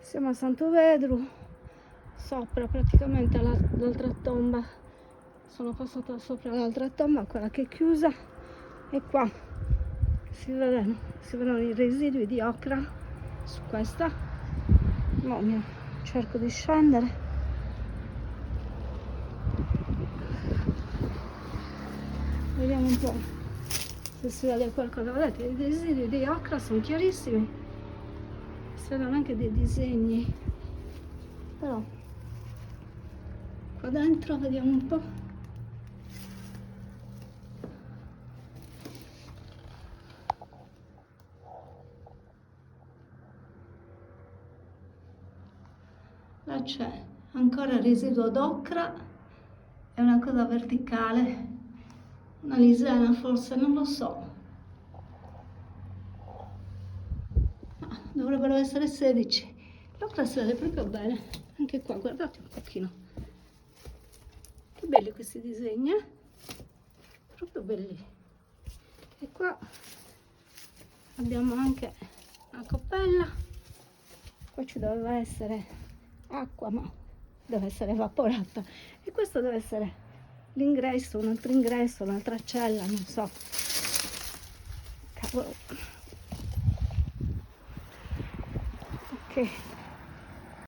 Siamo a Santo Vedru, sopra praticamente l'altra tomba. Sono passata sopra l'altra tomba, quella che è chiusa, e qua si vedono i residui di ocra su questa. Cerco di scendere. Vediamo un po' se si vede qualcosa. Vedete, i residui di ocra sono chiarissimi, si vedono anche dei disegni, però qua dentro vediamo un po'. Là c'è ancora il residuo d'ocra, è una cosa verticale, una lisena forse, non lo so. Ma dovrebbero essere 16. L'ocra si vede proprio bene, anche qua, guardate un pochino. Che belli questi disegni, proprio belli. E qua abbiamo anche una coppella, qua ci doveva essere acqua, ma deve essere evaporata, e questo deve essere l'ingresso, un altro ingresso, un'altra cella, non so. Cavolo. Ok.